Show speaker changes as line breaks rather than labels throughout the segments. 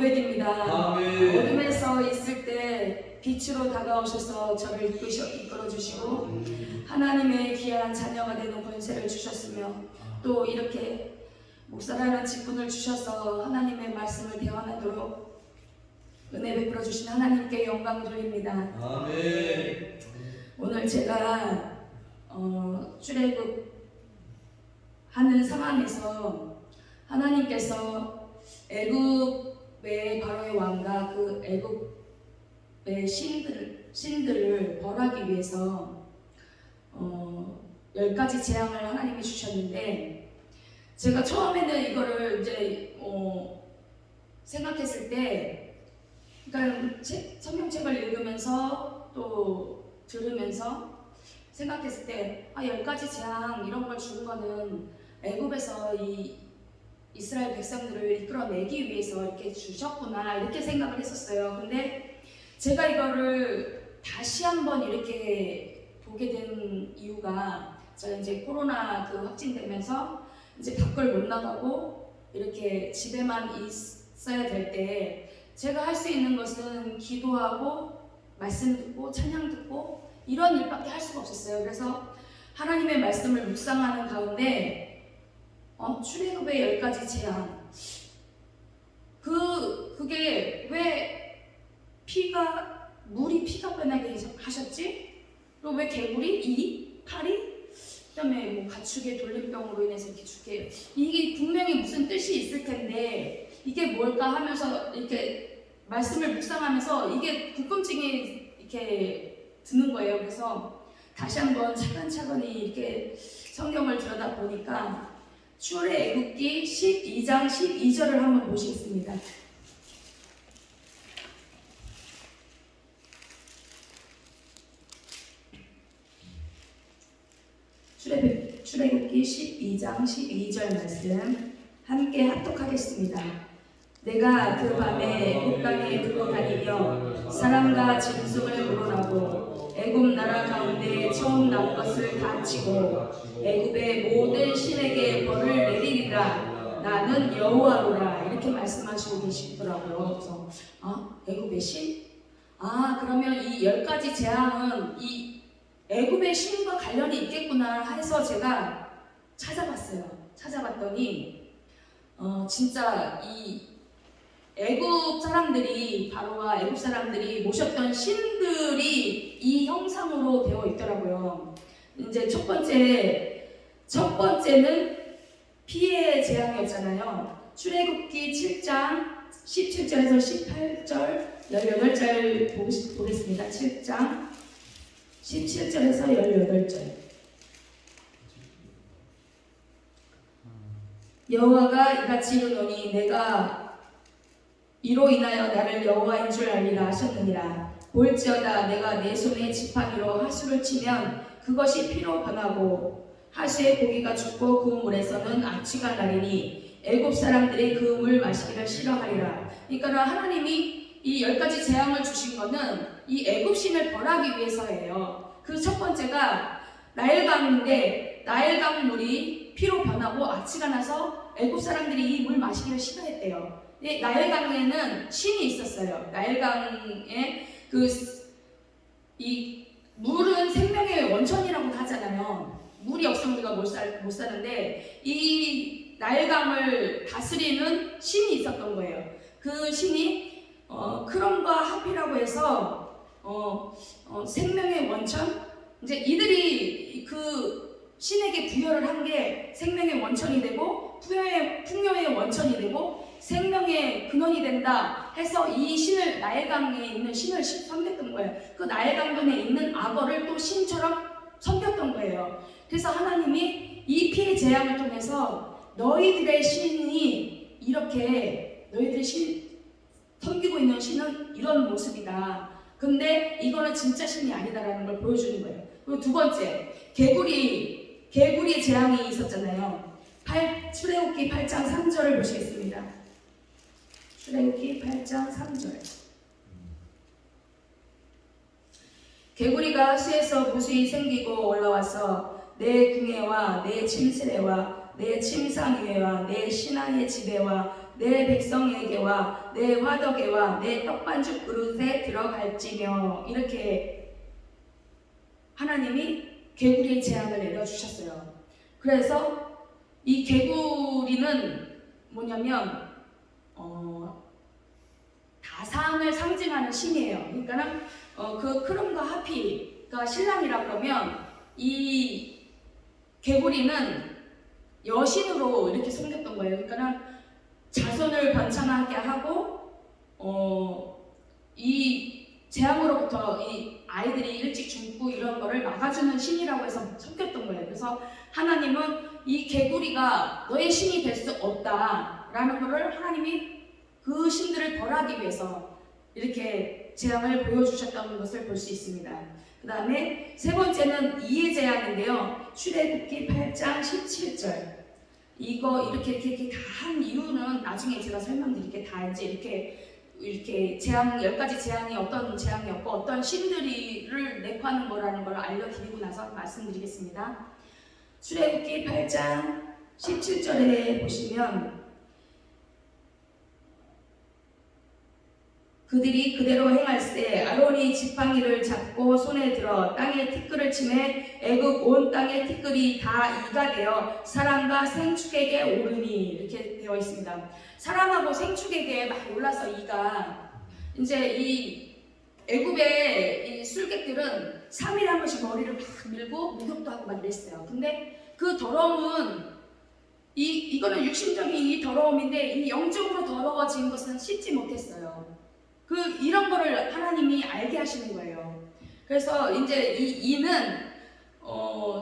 고백입니다.
아멘.
어둠에서 있을 때 빛으로 다가오셔서 저를 이끌어주시고 하나님의 귀한 자녀가 되는 권세를 주셨으며 또 이렇게 목사라는 직분을 주셔서 하나님의 말씀을 대언하도록 은혜 베풀어 주신 하나님께 영광 돌립니다.
아멘.
오늘 제가 출애굽 하는 상황에서 하나님께서 애굽의 바로의 왕과 그 애굽의 신들을 벌하기 위해서 10가지 재앙을 하나님이 주셨는데, 제가 처음에는 이거를 이제 생각했을 때, 그러니까 성경책을 읽으면서 또 들으면서 생각했을 때 10가지 재앙 이런 걸 준 거는 애굽에서 이 이스라엘 백성들을 이끌어내기 위해서 이렇게 주셨구나 이렇게 생각을 했었어요. 근데 제가 이거를 다시 한번 이렇게 보게 된 이유가, 제가 이제 코로나 확진되면서 이제 밖을 못 나가고 이렇게 집에만 있어야 될 때 제가 할 수 있는 것은 기도하고 말씀 듣고 찬양 듣고 이런 일밖에 할 수가 없었어요. 그래서 하나님의 말씀을 묵상하는 가운데 출애굽의 10가지 재앙, 그게 왜 물이 피가 변하게 하셨지? 또 왜 개구리, 파리, 그다음에 뭐 가축의 돌림병으로 인해서 이렇게 죽게, 이게 분명히 무슨 뜻이 있을 텐데 이게 뭘까 하면서 이렇게 말씀을 묵상하면서 이게 궁금증이 이렇게 드는 거예요. 그래서 다시 한번 차근차근히 이렇게 성경을 들여다 보니까 출애굽기 12장 12절을 한번 보시겠습니다. 출애굽기 12장 12절 말씀 함께 합독하겠습니다. 내가 그 밤에 애굽 땅에 두고 다니며 사람과 짐승을 물어나고 애굽 나라 가운데 처음 나온 것을 다 치고 애굽의 모든 신에게 벌을 내리리라. 나는 여호와로라. 이렇게 말씀하시고 계시더라고요. 그래서 애굽의 신? 그러면 이 10가지 재앙은 이 애굽의 신과 관련이 있겠구나 해서 제가 찾아봤더니 진짜 이 애굽 사람들이, 바로와 애굽 사람들이 모셨던 신들이 이 형상으로 되어 있더라고요. 이제 첫 번째는 피의 재앙이었잖아요. 출애굽기 7장 17절에서 18절 18절 보겠습니다. 7장 17절에서 18절. 여호와가 이같이 이르노니 내가 이로 인하여 나를 여호와인 줄 알리라 하셨느니라. 볼지어다 내가 내 손에 지팡이로 하수를 치면 그것이 피로 변하고 하수의 고기가 죽고 그 물에서는 악취가 나리니 애굽 사람들이 그 물 마시기를 싫어하리라. 그러니까 하나님이 이 10가지 재앙을 주신 거는 이 애굽 신을 벌하기 위해서예요. 그 첫 번째가 나일강인데 나일강 물이 피로 변하고 악취가 나서 애굽 사람들이 이 물 마시기를 싫어했대요. 나일강에는 신이 있었어요. 나일강에 이 물은 생명의 원천이라고 하잖아요. 물이 없으면 우리가 못 사는데 이 나일강을 다스리는 신이 있었던 거예요. 그 신이 크롬과 하피라고 해서 생명의 원천, 이제 이들이 그 신에게 부여를 한 게 생명의 원천이 되고 풍요의 원천이 되고 생명의 근원이 된다 해서 이 신을, 나일강에 있는 신을 섬겼던 거예요. 그 나일강변에 있는 악어를 또 신처럼 섬겼던 거예요. 그래서 하나님이 이 피의 재앙을 통해서 너희들의 신이 이렇게, 너희들이 섬기고 있는 신은 이런 모습이다. 근데 이거는 진짜 신이 아니다라는 걸 보여주는 거예요. 그리고 두 번째, 개구리의 재앙이 있었잖아요. 출애굽기 8장 3절을 보시겠습니다. 출애굽기 8장 3절. 개구리가 하수에서 무수히 생기고 올라와서 내 궁예와 내 침실에와 내 침상 위에와 내 신하의 집에와 내 백성에게와 내 화덕에와 내 떡반죽 그릇에 들어갈지며. 이렇게 하나님이 개구리의 재앙을 내려주셨어요. 그래서 이 개구리는 뭐냐면 다산을 상징하는 신이에요. 그러니까는 그 크름과 하피가 신랑이라 그러면 이 개구리는 여신으로 이렇게 섬겼던 거예요. 그러니까는 자손을 번창하게 하고 이 재앙으로부터 이 아이들이 일찍 죽고 이런 거를 막아주는 신이라고 해서 섬겼던 거예요. 그래서 하나님은 이 개구리가 너의 신이 될 수 없다라는 거를 하나님이 그 신들을 벌하기 위해서 이렇게 재앙을 보여주셨다는 것을 볼 수 있습니다. 그 다음에 세 번째는 이의 재앙인데요. 출애굽기 8장 17절. 이거 이렇게 다 한 이유는 나중에 제가 설명드릴게요. 다 이제 이렇게 재앙 10가지 재앙이 어떤 재앙이었고 어떤 신들이를 내포하는 거라는 걸 알려드리고 나서 말씀드리겠습니다. 출애굽기 8장 17절에 보시면 그들이 그대로 행할세 아론이 지팡이를 잡고 손에 들어 땅에 티끌을 치매 애굽 온 땅의 티끌이 다 이가 되어 사람과 생축에게 오르니. 이렇게 되어 있습니다. 사람하고 생축에게 막 올라서 이가 이제 이 애굽의 이 술객들은 3일에 한 번씩 머리를 막 밀고 목욕도 하고 막 이랬어요. 근데 그 더러움은 이거는 육신적인 이 더러움인데 이 영적으로 더러워진 것은 씻지 못했어요. 이런 거를 하나님이 알게 하시는 거예요. 그래서 이제 이 이는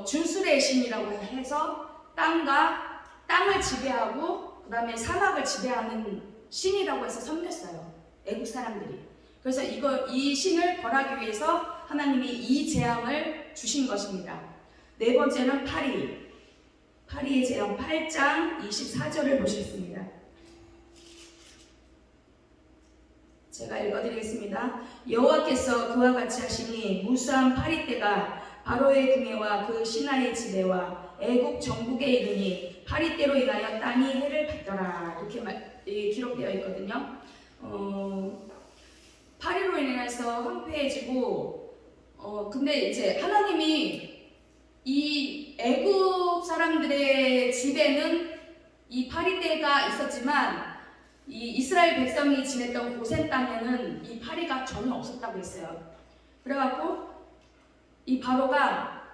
주술의 신이라고 해서 땅을 지배하고 그 다음에 사막을 지배하는 신이라고 해서 섬겼어요. 애국 사람들이. 그래서 이 신을 벌하기 위해서 하나님이 이 재앙을 주신 것입니다. 네 번째는 파리의 재앙 8장 24절을 보시겠습니다. 제가 읽어드리겠습니다. 여호와께서 그와 같이 하시니 무수한 파리떼가 바로의 궁예와 그 신하의 지배와 애국 전국에 이르니 파리떼로 인하여 땅이 해를 받더라. 이렇게 기록되어 있거든요. 파리로 인해서 황폐해지고 근데 이제 하나님이 이 애국 사람들의 집에는 이 파리떼가 있었지만 이 이스라엘 백성이 지냈던 고센 땅에는 이 파리가 전혀 없었다고 했어요. 그래갖고 이 바로가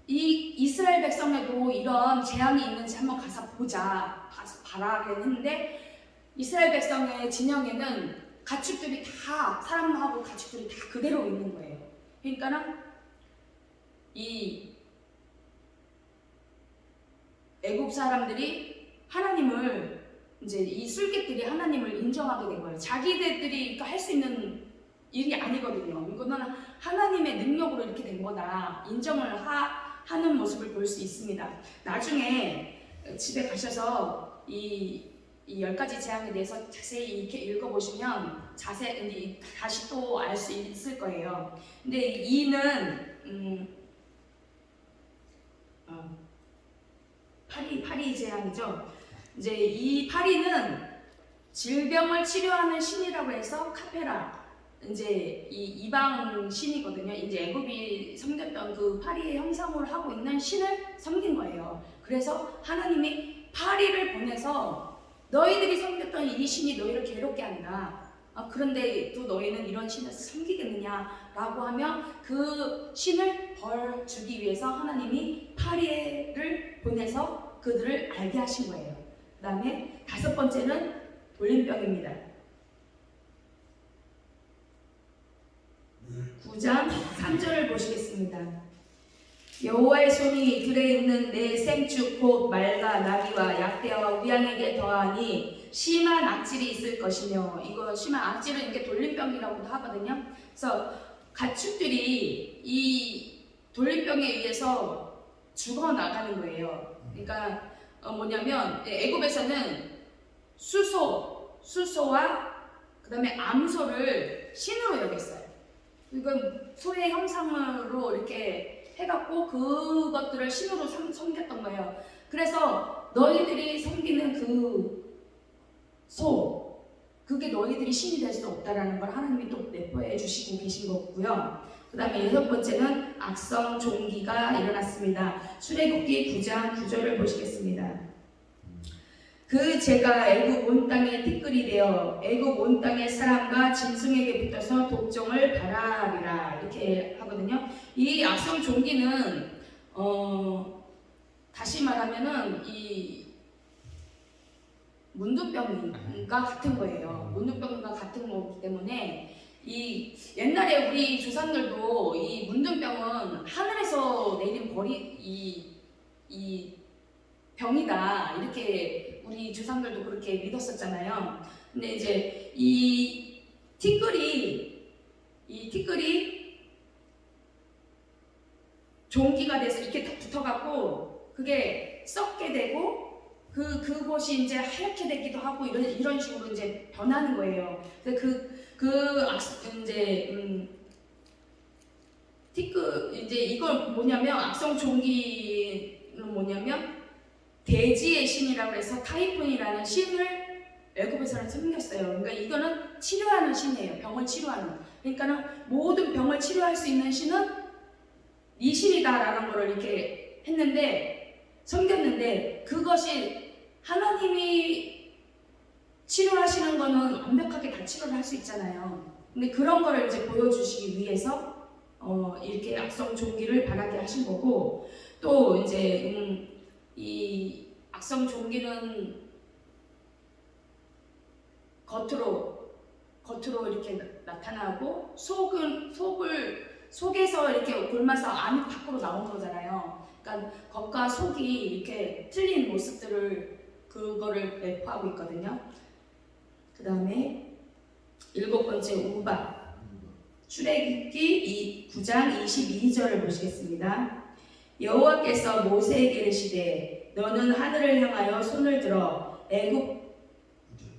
이 이스라엘 백성에도 이런 재앙이 있는지 한번 가서 가서 봐라 했는데 이스라엘 백성의 진영에는 가축들이 다 사람하고 가축들이 다 그대로 있는 거예요. 그러니까는 이 애굽 사람들이 하나님을 이제 이 술객들이 하나님을 인정하게 된 거예요. 자기들이 할 수 있는 일이 아니거든요. 이거는 하나님의 능력으로 이렇게 된 거다. 인정을 하는 모습을 볼 수 있습니다. 나중에 집에 가셔서 이 10가지 재앙에 대해서 자세히 이렇게 읽어보시면 다시 또 알 수 있을 거예요. 근데 이는 파리 재앙이죠. 이제 이 파리는 질병을 치료하는 신이라고 해서 카페라, 이제 이 이방 신이거든요. 이제 애굽이 섬겼던 그 파리의 형상을 하고 있는 신을 섬긴 거예요. 그래서 하나님이 파리를 보내서 너희들이 섬겼던 이 신이 너희를 괴롭게 한다. 그런데 또 너희는 이런 신을 섬기겠느냐라고 하면 그 신을 벌 주기 위해서 하나님이 파리를 보내서 그들을 알게 하신 거예요. 그 다음에 5번째는 돌림병입니다. 9장 3절을 보시겠습니다. 여호와의 손이 들에 있는 내 생축 곧 말과 나귀와 약대와 우양에게 더하니 심한 악질이 있을 것이며. 이거 심한 악질은 이게 돌림병이라고도 하거든요. 그래서 가축들이 이 돌림병에 의해서 죽어나가는 거예요. 그러니까 뭐냐면 애굽에서는 수소와 그 다음에 암소를 신으로 여겼어요. 이건 소의 형상으로 이렇게 해갖고 그것들을 신으로 섬겼던 거예요. 그래서 너희들이 섬기는 소, 그게 너희들이 신이 될 수 없다라는 걸 하나님이 또 내포해 주시고 계신 거고요. 그 다음에 6번째는 악성 종기가 일어났습니다. 출애굽기 9장 9절을 보시겠습니다. 그 제가 애굽 온 땅에 티끌이 되어 애굽 온 땅의 사람과 짐승에게 붙어서 독종을 발하리라 이렇게 하거든요. 이 악성 종기는 다시 말하면은 이 문둥병과 같은 거예요. 문둥병과 같은 거기 때문에 이 옛날에 우리 조상들도 이 문둥병은 하늘에서 내린 이 병이다 이렇게 우리 조상들도 그렇게 믿었었잖아요. 근데 이제 이 티끌이 종기가 돼서 이렇게 딱 붙어갖고 그게 썩게 되고 그것이 이제 하얗게 되기도 하고 이런 식으로 이제 변하는 거예요. 티끌 이제 이걸 뭐냐면 악성 종기는 뭐냐면 대지의 신이라고 해서 타이푼이라는 신을 애굽에서는 섬겼어요. 그러니까 이거는 치료하는 신이에요. 병을 치료하는. 그러니까는 모든 병을 치료할 수 있는 신은 이 신이다라는 걸 이렇게 섬겼는데 그것이 하나님이 치료하시는 거는 완벽하게 다 치료를 할 수 있잖아요. 근데 그런 거를 이제 보여주시기 위해서 이렇게 악성 종기를 바라게 하신 거고, 또 이제 이 악성 종기는 겉으로 이렇게 나타나고 속에서 이렇게 굶어서 안이 밖으로 나온 거잖아요. 그러니까 겉과 속이 이렇게 틀린 모습들을 그거를 내포하고 있거든요. 그 다음에 7번째 우박. 출애굽기 9장 22절을 보시겠습니다. 여호와께서 모세에게 이르시되 너는 하늘을 향하여 손을 들어 애굽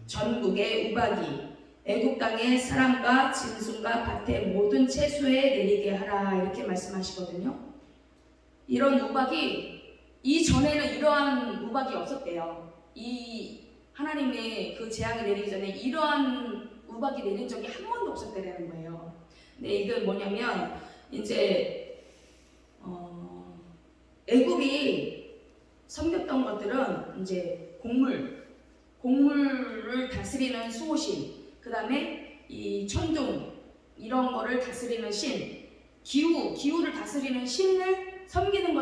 전국의 우박이 애굽 땅의 사람과 짐승과 밭의 모든 채소에 내리게 하라 이렇게 말씀하시거든요. 이런 우박이 이전에는 이러한 우박이 없었대요. 이 하나님의 그 재앙이 내리기 전에 이러한 우박이 내린 적이 한 번도 없었다는 거예요. 근데 이게 뭐냐면 이제 애굽이 섬겼던 것들은 이제 곡물을 다스리는 수호신, 그 다음에 이 천둥 이런 거를 다스리는 신, 기후를 다스리는 신을 섬기는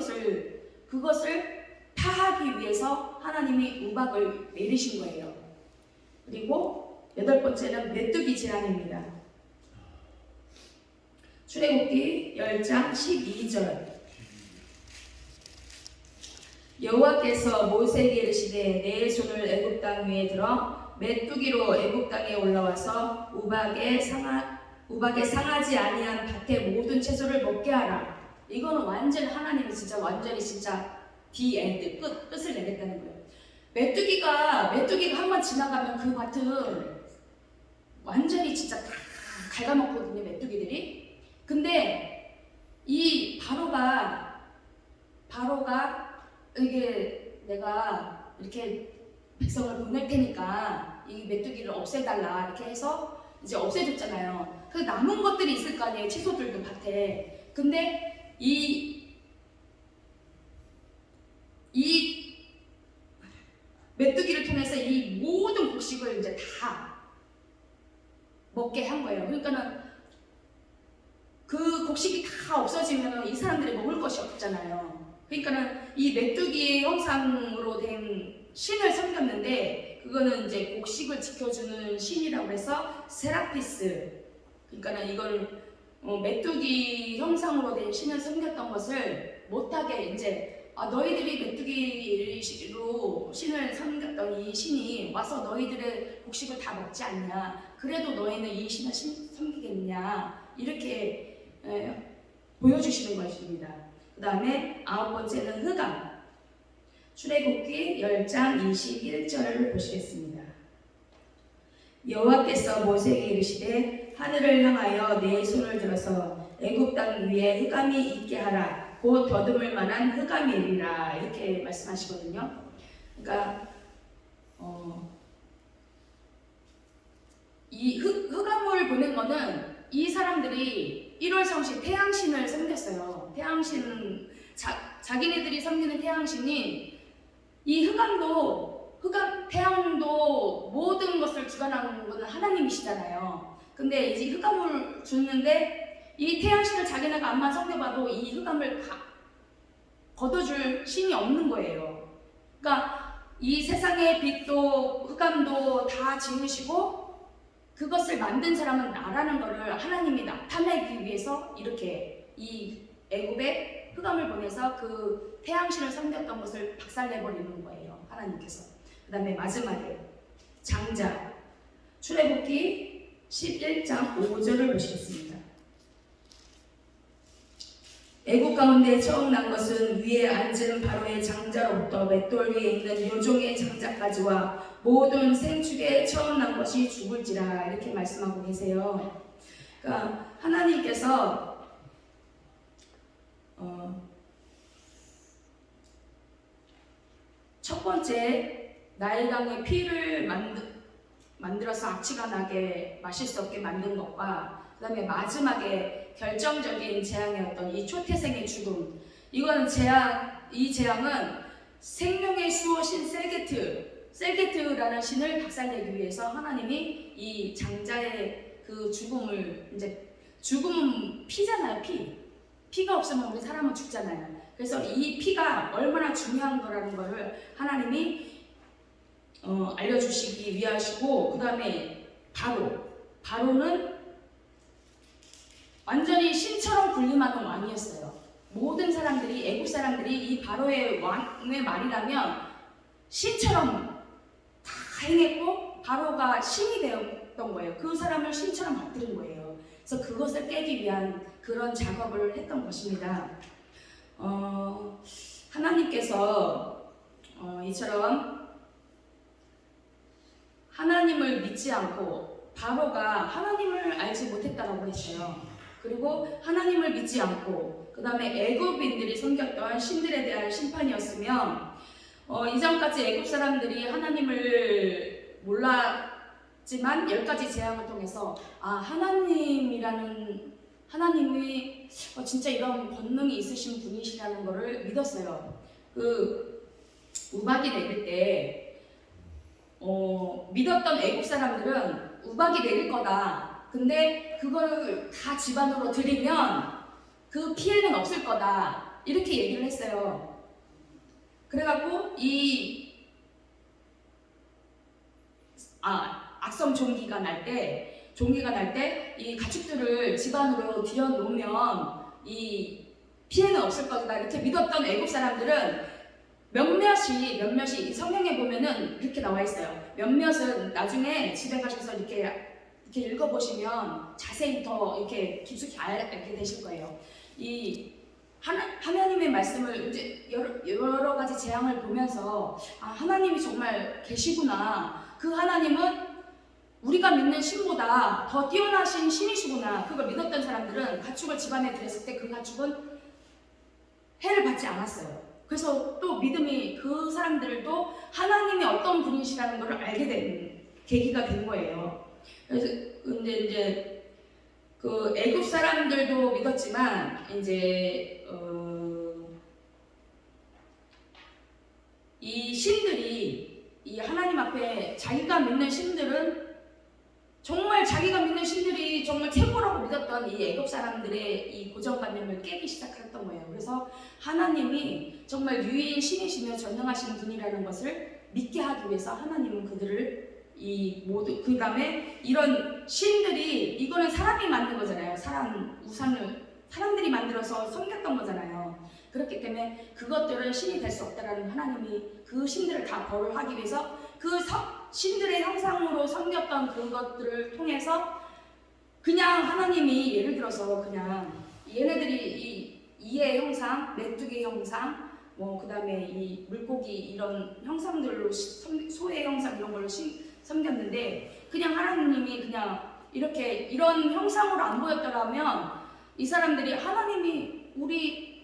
그것을 타하기 위해서 하나님이 우박을 내리신 거예요. 그리고 8번째는 메뚜기 재앙입니다. 출애굽기 10장 12절. 여호와께서 모세에게 이르시되 내 손을 애굽 땅 위에 들어 메뚜기로 애굽 땅에 올라와서 우박에 상하지 아니한 밭의 모든 채소를 먹게 하라. 이거는 완전 하나님이 완전히 디엔드 끝을 내겠다는 거예요. 메뚜기가 한번 지나가면 그 밭은 완전히 진짜 다 갉아먹거든요, 메뚜기들이. 근데 이 바로가 이게 내가 이렇게 백성을 보낼 테니까 이 메뚜기를 없애달라 이렇게 해서 이제 없애줬잖아요. 그 남은 것들이 있을 거 아니에요, 채소들도 밭에. 근데 이 메뚜기를 통해서 이 모든 곡식을 이제 다 먹게 한 거예요. 그러니까는 그 곡식이 다 없어지면 이 사람들이 먹을 것이 없잖아요. 그러니까는 이 메뚜기의 형상으로 된 신을 섬겼는데 그거는 이제 곡식을 지켜주는 신이라고 해서 세라피스. 그러니까는 이걸 메뚜기 형상으로 된 신을 섬겼던 것을 못하게 이제 너희들이 메뚜기로 신을 섬겼던 이 신이 와서 너희들의 곡식을 다 먹지 않냐? 그래도 너희는 이 신을 섬기겠냐? 이렇게 보여주시는 것입니다. 그 다음에 9번째는 흑암. 출애굽기 10장 21절을 보시겠습니다. 여호와께서 모세에게 이르시되 하늘을 향하여 내 손을 들어서 애굽 땅 위에 흑암이 있게 하라. 곧 더듬을 만한 흑암이리라 이렇게 말씀하시거든요. 그러니까 이 흑암을 보낸 거는 이 사람들이 1월 성신 태양신을 섬겼어요. 태양신 자기네들이 섬기는 태양신이 이 태양도 모든 것을 주관하는 분은 하나님이시잖아요. 근데 이제 흑암을 주는데 이 태양신을 자기네가 암만 섬겨봐도 이 흑암을 걷어줄 신이 없는 거예요. 그러니까 이 세상의 빛도 흑암도 다 지으시고 그것을 만든 사람은 나라는 것을 하나님이 나타내기 위해서 이렇게 이 애굽에 흑암을 보내서 그 태양신을 섬겼던 것을 박살내버리는 거예요. 하나님께서. 그 다음에 마지막에 장자 출애굽기 11장 5절을 보시겠습니다. 애국 가운데 처음 난 것은 위에 앉은 바로의 장자로부터 맷돌 위에 있는 요종의 장자까지와 모든 생축에 처음 난 것이 죽을지라 이렇게 말씀하고 계세요. 그러니까 하나님께서 첫 번째 나일강의 피를 만들어서 악취가 나게 마실 수 없게 만든 것과 그 다음에 마지막에 결정적인 재앙이었던 이 초태생의 죽음, 이거는 이 재앙은 생명의 수호신 셀게트라는 신을 박살내기 위해서 하나님이 이 장자의 그 죽음을, 이제 죽음은 피잖아요. 피가 없으면 우리 사람은 죽잖아요. 그래서 이 피가 얼마나 중요한 거라는 거를 하나님이 알려주시기 위하시고, 그 다음에 바로는 완전히 신처럼 군림하는 왕이었어요. 모든 사람들이, 애국 사람들이 이 바로의 왕의 말이라면 신처럼 다 행했고 바로가 신이 되었던 거예요. 그 사람을 신처럼 받들은 거예요. 그래서 그것을 깨기 위한 그런 작업을 했던 것입니다. 하나님께서 이처럼 하나님을 믿지 않고, 바로가 하나님을 알지 못했다고 했어요. 그리고 하나님을 믿지 않고 그 다음에 애굽인들이 섬겼던 신들에 대한 심판이었으면 이전까지 애굽 사람들이 하나님을 몰랐지만 10가지 재앙을 통해서 하나님이 진짜 이런 권능이 있으신 분이시라는 것을 믿었어요. 그 우박이 내릴 때 믿었던 애국 사람들은 우박이 내릴 거다. 근데 그거를 다 집안으로 들이면 그 피해는 없을 거다. 이렇게 얘기를 했어요. 그래갖고 악성 종기가 날 때 이 가축들을 집안으로 들여놓으면 이 피해는 없을 거다. 이렇게 믿었던 애국 사람들은 몇몇이 성경에 보면은 이렇게 나와 있어요. 몇몇은 나중에 집에 가셔서 이렇게 읽어보시면 자세히 더 이렇게 깊숙이 알게 되실 거예요. 이 하나님의 말씀을 이제 여러 가지 재앙을 보면서 하나님이 정말 계시구나. 그 하나님은 우리가 믿는 신보다 더 뛰어나신 신이시구나. 그걸 믿었던 사람들은 가축을 집안에 들였을 때 그 가축은 해를 받지 않았어요. 그래서 또 믿음이, 그 사람들도 하나님이 어떤 분이시라는 걸 알게 된 계기가 된 거예요. 그래서 근데 이제 그 애굽 사람들도 믿었지만 이제 이 신들이, 이 하나님 앞에 자기가 믿는 신들이 정말 최고라고 믿었던 이 애굽 사람들의 이 고정관념을 깨기 시작했던 거예요. 그래서 하나님이 정말 유일인 신이시며 전능하신 분이라는 것을 믿게 하기 위해서 하나님은 그들을 그 다음에 이런 신들이, 이거는 사람이 만든 거잖아요. 우상을 사람들이 만들어서 섬겼던 거잖아요. 그렇기 때문에 그것들은 신이 될 수 없다라는 하나님이 그 신들을 다 벌을 하기 위해서 그 신들의 형상으로 섬겼던 그것들을 통해서 그냥 하나님이 예를 들어서 그냥 얘네들이 이의 형상, 메뚜기 형상, 그 다음에 이 물고기 이런 형상들로 소의 형상 이런 걸로 섬겼는데, 그냥 하나님이 그냥 이런 형상으로 안 보였더라면 이 사람들이 하나님이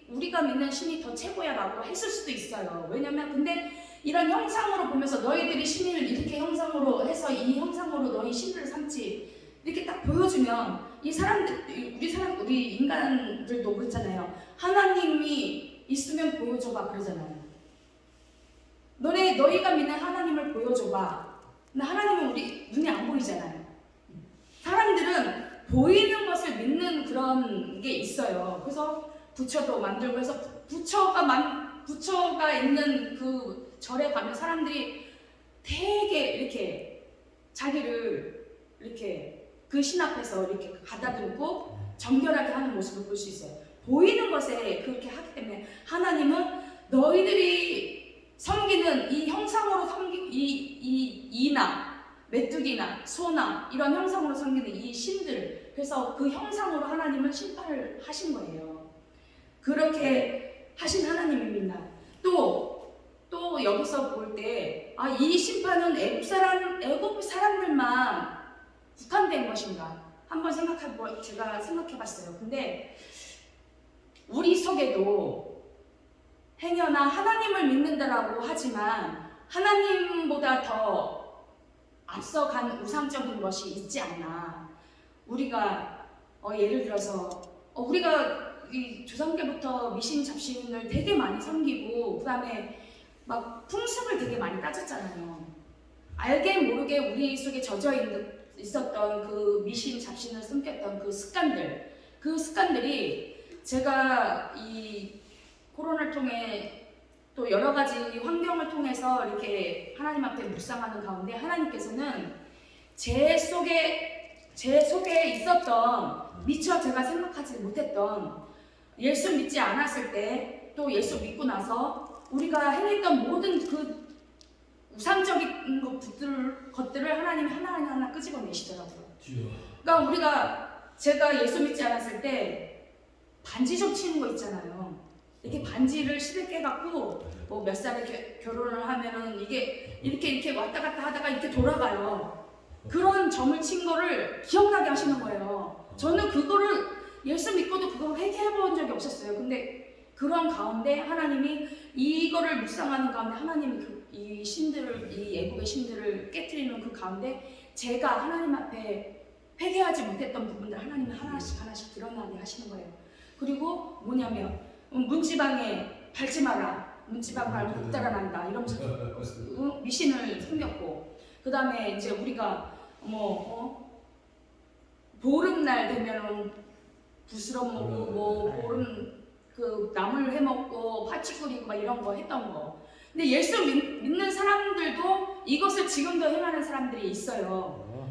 우리가 믿는 신이 더 최고야 라고 했을 수도 있어요. 왜냐면 근데 이런 형상으로 보면서 너희들이 신을 이렇게 형상으로 해서 이 형상으로 너희 신들을 삼지 이렇게 딱 보여주면 이 사람들 우리 인간들도 그렇잖아요. 하나님이 있으면 보여줘봐 그러잖아요. 너희가 믿는 하나님을 보여줘봐. 근데 하나님은 우리 눈에 안 보이잖아요. 사람들은 보이는 것을 믿는 그런 게 있어요. 그래서 부처도 만들고 해서 부처가 있는 그 절에 가면 사람들이 되게 이렇게 자기를 이렇게 그 신 앞에서 이렇게 가다듬고 정결하게 하는 모습을 볼 수 있어요. 보이는 것에 그렇게 하기 때문에 하나님은 너희들이 섬기는 이 형상으로 이나 메뚜기나 소나 이런 형상으로 섬기는 이 신들, 그래서 그 형상으로 하나님은 심판을 하신 거예요. 그렇게 하신 하나님입니다. 또 여기서 볼 때 이 심판은 애국 사람들만 국한된 것인가 한번 제가 생각해봤어요. 근데 우리 속에도 행여나 하나님을 믿는다라고 하지만 하나님보다 더 앞서간 우상적인 것이 있지 않나. 우리가 예를 들어서 우리가 이 조상때부터 미신 잡신을 되게 많이 섬기고 그 다음에 막 풍습을 되게 많이 따졌잖아요. 알게 모르게 우리 속에 있었던 그 미신 잡신을 숨겼던 그 습관들이 제가 이 코로나를 통해 또 여러 가지 환경을 통해서 이렇게 하나님 앞에 묵상하는 가운데 하나님께서는 제 속에 있었던 미처 제가 생각하지 못했던 예수 믿지 않았을 때 또 예수 믿고 나서 우리가 행했던 모든 그 우상적인 것들을 하나님이 하나하나 끄집어내시더라고요. 그러니까 제가 예수 믿지 않았을 때 반지 좀 치는 거 있잖아요. 이렇게 반지를 11개 갖고 뭐 몇 살에 결혼을 하면은 이게 이렇게 왔다 갔다 하다가 이렇게 돌아가요. 그런 점을 친 거를 기억나게 하시는 거예요. 저는 그거를 예수 믿고도 그걸 회개해 본 적이 없었어요. 근데 그런 가운데 하나님이 이거를 묵상하는 가운데 하나님이 이 애국의 신들을 깨트리는 그 가운데 제가 하나님 앞에 회개하지 못했던 부분들 하나님이 하나씩 드러나게 하시는 거예요. 그리고 뭐냐면 문지방에 밟지 마라. 문지방 밟으면 못 자라난다. 이러면서 미신을 숨겼고 그 다음에 이제 우리가 보름날 되면 부스럼 먹고 보름 그 나물 해먹고 파치 끓이고 막 이런 거 했던 거. 근데 예수 믿는 사람들도 이것을 지금도 행하는 사람들이 있어요.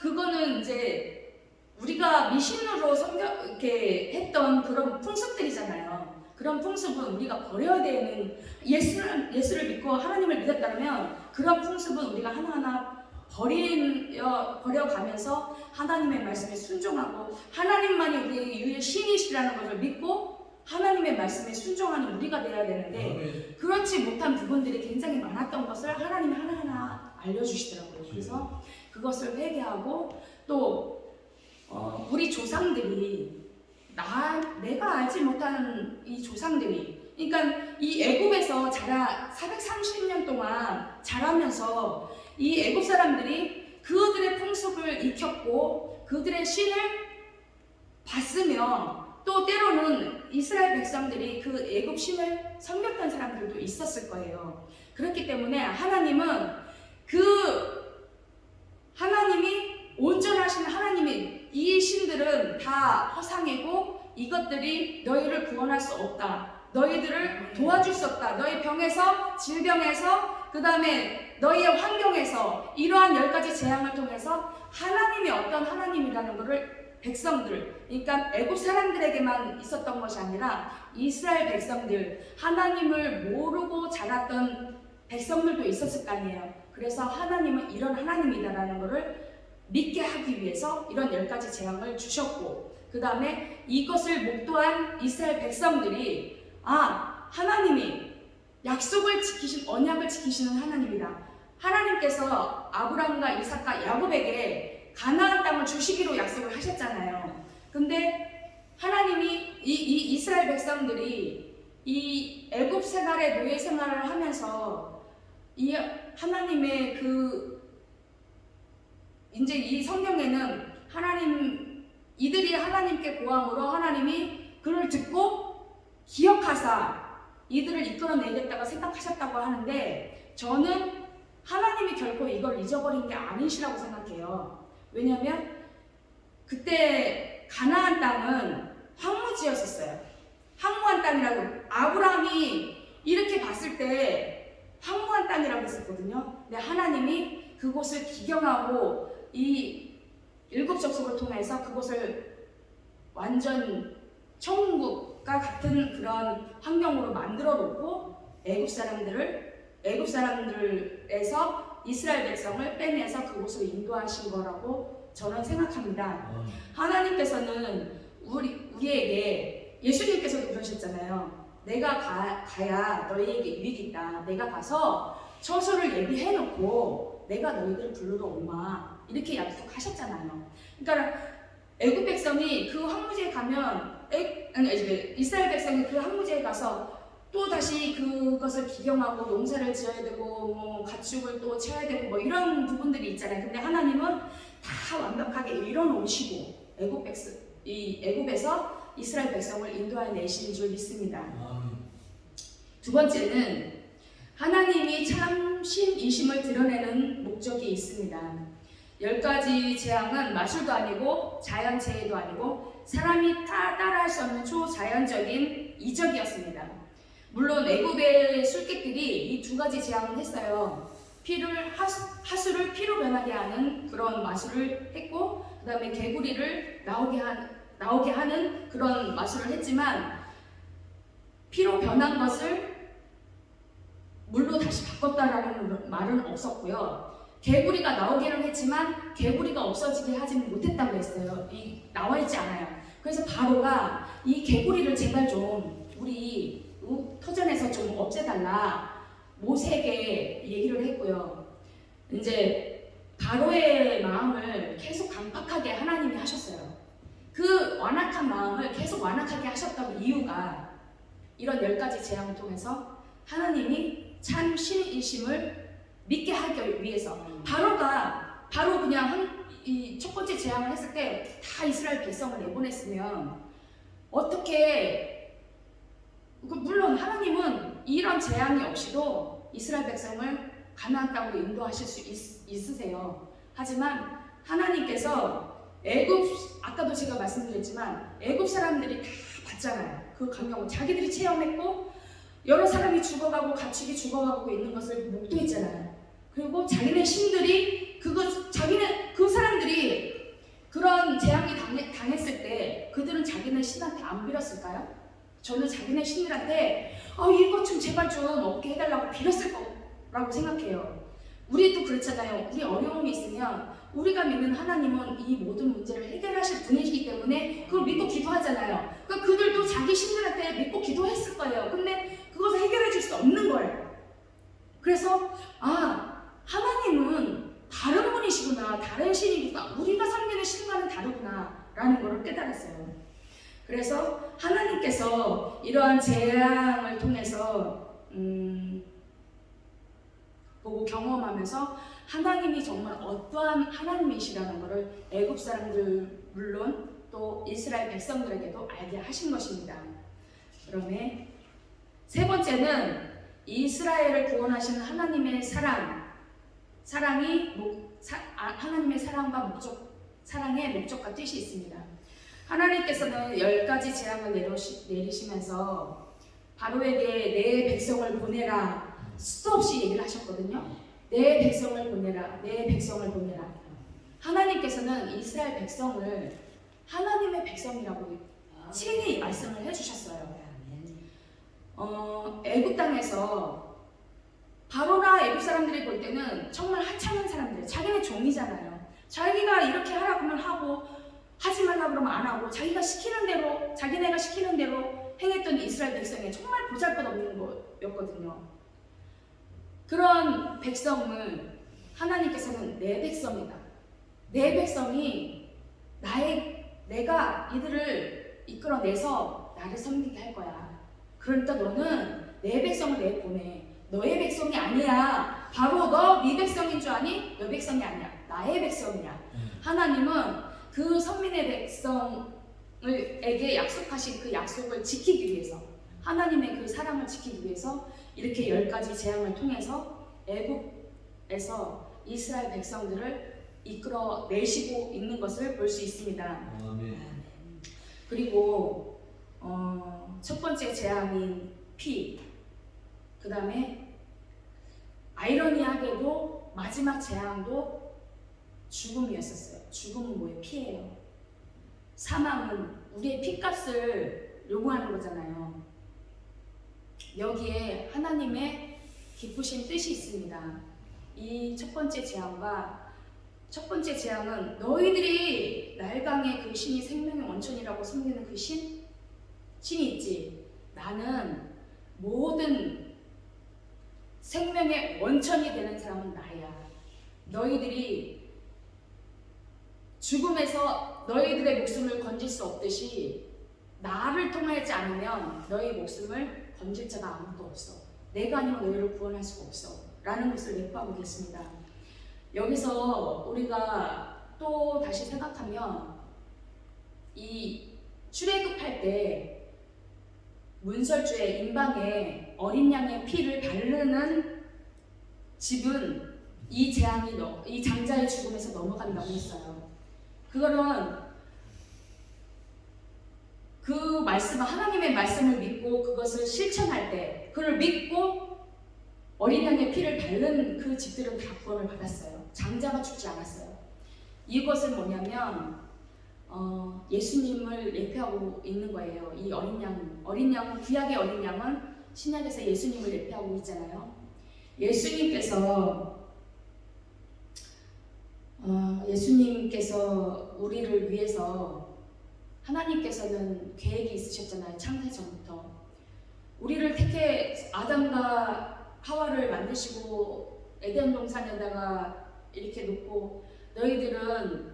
그거는 이제 우리가 미신으로 이렇게 했던 그런 풍습들이잖아요. 그런 풍습은 우리가 버려야 되는, 예수를 믿고 하나님을 믿었다면 그런 풍습은 우리가 하나하나 버려가면서 하나님의 말씀에 순종하고 하나님만이 우리의 유일 신이시라는 것을 믿고 하나님의 말씀에 순종하는 우리가 되어야 되는데 그렇지 못한 부분들이 굉장히 많았던 것을 하나님이 하나하나 알려주시더라고요. 그래서 그것을 회개하고 또 우리 조상들이 내가 알지 못하는 이 조상들이, 그러니까 이 애굽에서 430년 동안 자라면서 이 애굽 사람들이 그들의 풍습을 익혔고 그들의 신을 봤으며 또 때로는 이스라엘 백성들이 그 애굽 신을 섬겼던 사람들도 있었을 거예요. 그렇기 때문에 하나님이 온전하신 하나님이 이 신들은 다 허상이고 이것들이 너희를 구원할 수 없다. 너희들을 도와줄 수 없다. 너희 병에서, 질병에서, 그 다음에 너희의 환경에서 이러한 10가지 재앙을 통해서 하나님이 어떤 하나님이라는 것을 백성들, 그러니까 애굽 사람들에게만 있었던 것이 아니라 이스라엘 백성들, 하나님을 모르고 자랐던 백성들도 있었을 거 아니에요. 그래서 하나님은 이런 하나님이다라는 것을 믿게 하기 위해서 이런 10가지 재앙을 주셨고 그 다음에 이것을 목도한 이스라엘 백성들이 하나님이 약속을 지키신 언약을 지키시는 하나님이다. 하나님께서 아브라함과 이삭과 야곱에게 가나안 땅을 주시기로 약속을 하셨잖아요. 근데 하나님이 이 이스라엘 백성들이 이 애굽 생활의 노예 생활을 하면서 이 하나님의 이제 이 성경에는 이들이 하나님께 고함으로 하나님이 그를 듣고 기억하사 이들을 이끌어내겠다고 생각하셨다고 하는데, 저는 하나님이 결코 이걸 잊어버린 게 아니시라고 생각해요. 왜냐하면 그때 가나안 땅은 황무지였었어요. 황무한 땅이라고, 아브라함이 이렇게 봤을 때 황무한 땅이라고 했었거든요. 근데 하나님이 그곳을 기경하고 이 일곱 족속을 통해서 그곳을 완전 천국과 같은 그런 환경으로 만들어 놓고 애굽 사람들에서 이스라엘 백성을 빼내서 그곳으로 인도하신 거라고 저는 생각합니다. 하나님께서는 우리에게, 예수님께서도 그러셨잖아요. 내가 가야 너희에게 유익이 있다. 내가 가서 처소를 예비해 놓고 내가 너희들을 불러러 오마. 이렇게 약속하셨잖아요. 그러니까 애굽 백성이 그 황무지에 가면, 이스라엘 백성이 그 황무지에 가서 또 다시 그것을 기경하고 농사를 지어야 되고 뭐 가축을 또 채워야 되고 뭐 이런 부분들이 있잖아요. 근데 하나님은 다 완벽하게 이뤄놓으시고 애굽에서 이스라엘 백성을 인도해 내신 줄 믿습니다. 두 번째는 하나님이 참 신이심을 드러내는 목적이 있습니다. 10가지 재앙은 마술도 아니고 자연재해도 아니고 사람이 다 따라할 수 없는 초자연적인 이적이었습니다. 물론 애굽의 술객들이 이 2가지 재앙을 했어요. 하수를 피로 변하게 하는 그런 마술을 했고, 그 다음에 개구리를 나오게 하는 그런 마술을 했지만, 피로 변한 것을 물로 다시 바꿨다라는 말은 없었고요. 개구리가 나오기는 했지만 개구리가 없어지게 하지는 못했다고 했어요. 나와 있지 않아요. 그래서 바로가 이 개구리를 제발 좀 우리 터전에서 좀 없애달라 모세에게 얘기를 했고요. 이제 바로의 마음을 계속 강팍하게 하나님이 하셨어요. 그 완악한 마음을 계속 완악하게 하셨던 이유가 이런 10가지 재앙을 통해서 하나님이 참 신이심을 믿게 하기 위해서, 바로 그냥 이 첫 번째 재앙을 했을 때 다 이스라엘 백성을 내보냈으면 어떻게, 물론 하나님은 이런 재앙이 없이도 이스라엘 백성을 가나안 땅으로 인도하실 수 있으세요. 하지만 하나님께서 아까도 제가 말씀드렸지만 애굽 사람들이 다 봤잖아요. 그 광경을 자기들이 체험했고 여러 사람이 죽어가고 가축이 죽어가고 있는 것을 목도했잖아요. 그리고 자기네 신들이 그 사람들이 그런 재앙이 당했을 때 그들은 자기네 신한테 안 빌었을까요? 저는 자기네 신들한테 이것 좀 제발 좀 없게 해달라고 빌었을 거라고 생각해요. 우리도 그렇잖아요. 우리 어려움이 있으면 우리가 믿는 하나님은 이 모든 문제를 해결하실 분이시기 때문에 그걸 믿고 기도하잖아요. 그러니까 그들도 자기 신들한테 믿고 기도했을 거예요. 근데 그것을 해결해 줄 수 없는 거예요. 그래서 하나님은 다른 분이시구나, 다른 신이구나, 우리가 섬기는 신과는 다르구나 라는 것을 깨달았어요. 그래서 하나님께서 이러한 재앙을 통해서 보고 경험하면서 하나님이 정말 어떠한 하나님이시라는 것을 애굽 사람들 물론 또 이스라엘 백성들에게도 알게 하신 것입니다. 그러면 세 번째는 이스라엘을 구원하신 하나님의 하나님의 사랑과 사랑의 목적과 뜻이 있습니다. 하나님께서는 10가지 재앙을 내리시면서 바로에게 내 백성을 보내라 수도 없이 얘기를 하셨거든요. 내 백성을 보내라, 내 백성을 보내라. 하나님께서는 이스라엘 백성을 하나님의 백성이라고 친히 말씀을 해주셨어요. 애굽 땅에서 바로나 애굽 사람들이 볼 때는 정말 하찮은 사람들, 자기네 종이잖아요. 자기가 이렇게 하라고 하면 하고 하지 말라고 그러면 안 하고 자기네가 시키는 대로 행했던 이스라엘 백성이 정말 보잘것없는 거였거든요. 그런 백성을 하나님께서는 내 백성이다. 내 백성이 내가 이들을 이끌어내서 나를 섬기게 할 거야. 그러니까 너는 내 백성을 내보내. 너의 백성이 아니야. 바로 너 네 백성인 줄 아니? 너 백성이 아니야. 나의 백성이야. 하나님은 그 선민의 백성에게 약속하신 그 약속을 지키기 위해서, 하나님의 그 사랑을 지키기 위해서 이렇게 10가지 재앙을 통해서 애굽에서 이스라엘 백성들을 이끌어 내시고 있는 것을 볼 수 있습니다. 그리고 첫 번째 재앙인 피, 그 다음에 아이러니하게도 마지막 재앙도 죽음이었었어요. 죽음은 뭐예요? 피예요. 사망은 우리의 피값을 요구하는 거잖아요. 여기에 하나님의 기쁘신 뜻이 있습니다. 이 첫 번째 재앙과, 첫 번째 재앙은 너희들이 나일강의 그 신이 생명의 원천이라고 섬기는 그 신이 있지. 나는 모든 생명의 원천이 되는 사람은 나야. 너희들이 죽음에서 너희들의 목숨을 건질 수 없듯이 나를 통하지 않으면 너희 목숨을 건질 자가 아무도 없어. 내가 아니면 너희를 구원할 수가 없어. 라는 것을 내포하고 계십니다. 여기서 우리가 또 다시 생각하면 이 출애굽할 때 문설주의 임방에 어린 양의 피를 바르는 집은 이 재앙이 이 장자의 죽음에서 넘어간다고 했어요. 그거는 그 말씀, 하나님의 말씀을 믿고 그것을 실천할 때, 그걸 믿고 어린 양의 피를 바른 그 집들은 다 구원을 받았어요. 장자가 죽지 않았어요. 이것은 뭐냐면 예수님을 예표하고 있는 거예요. 이 어린 양은 구약의 어린 양은 신약에서 예수님을 예표하고 있잖아요. 예수님께서 우리를 위해서 하나님께서는 계획이 있으셨잖아요. 창세 전부터 우리를 택해 아담과 하와를 만드시고 에덴 동산에다가 이렇게 놓고 너희들은